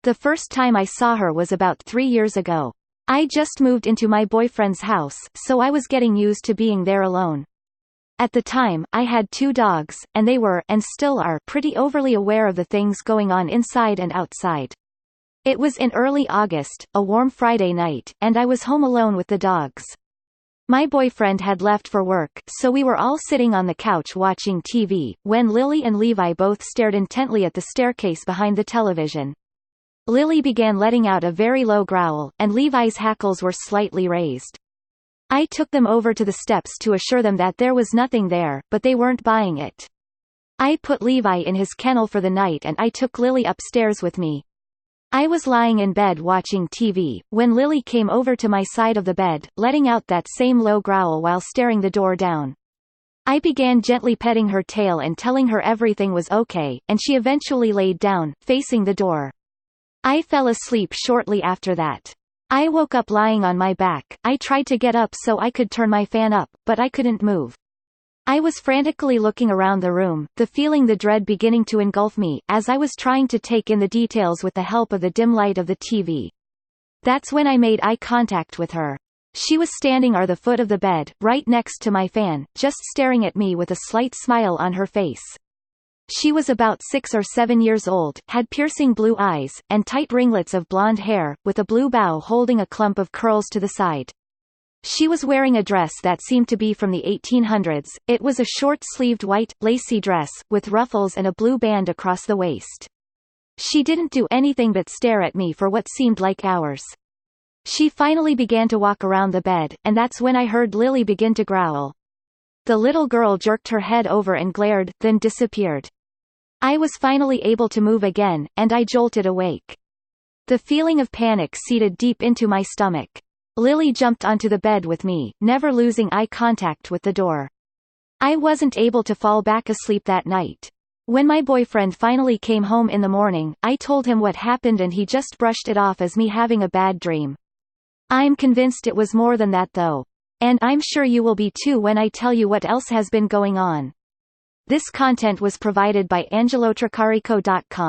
The first time I saw her was about 3 years ago. I just moved into my boyfriend's house, so I was getting used to being there alone. At the time, I had 2 dogs, and they were, and still are, pretty overly aware of the things going on inside and outside. It was in early August, a warm Friday night, and I was home alone with the dogs. My boyfriend had left for work, so we were all sitting on the couch watching TV, when Lilly and Levi both stared intently at the staircase behind the television. Lilly began letting out a very low growl, and Levi's hackles were slightly raised. I took them over to the steps to assure them that there was nothing there, but they weren't buying it. I put Levi in his kennel for the night and I took Lilly upstairs with me. I was lying in bed watching TV, when Lilly came over to my side of the bed, letting out that same low growl while staring the door down. I began gently petting her tail and telling her everything was okay, and she eventually laid down, facing the door. I fell asleep shortly after that. I woke up lying on my back. I tried to get up so I could turn my fan up, but I couldn't move. I was frantically looking around the room, the dread beginning to engulf me, as I was trying to take in the details with the help of the dim light of the TV. That's when I made eye contact with her. She was standing at the foot of the bed, right next to my fan, just staring at me with a slight smile on her face. She was about 6 or 7 years old, had piercing blue eyes, and tight ringlets of blonde hair, with a blue bow holding a clump of curls to the side. She was wearing a dress that seemed to be from the 1800s. It was a short-sleeved white, lacy dress, with ruffles and a blue band across the waist. She didn't do anything but stare at me for what seemed like hours. She finally began to walk around the bed, and that's when I heard Lilly begin to growl. The little girl jerked her head over and glared, then disappeared. I was finally able to move again, and I jolted awake. The feeling of panic seeped deep into my stomach. Lilly jumped onto the bed with me, never losing eye contact with the door. I wasn't able to fall back asleep that night. When my boyfriend finally came home in the morning, I told him what happened and he just brushed it off as me having a bad dream. I'm convinced it was more than that though. And I'm sure you will be too when I tell you what else has been going on. This content was provided by angelotricarico.com.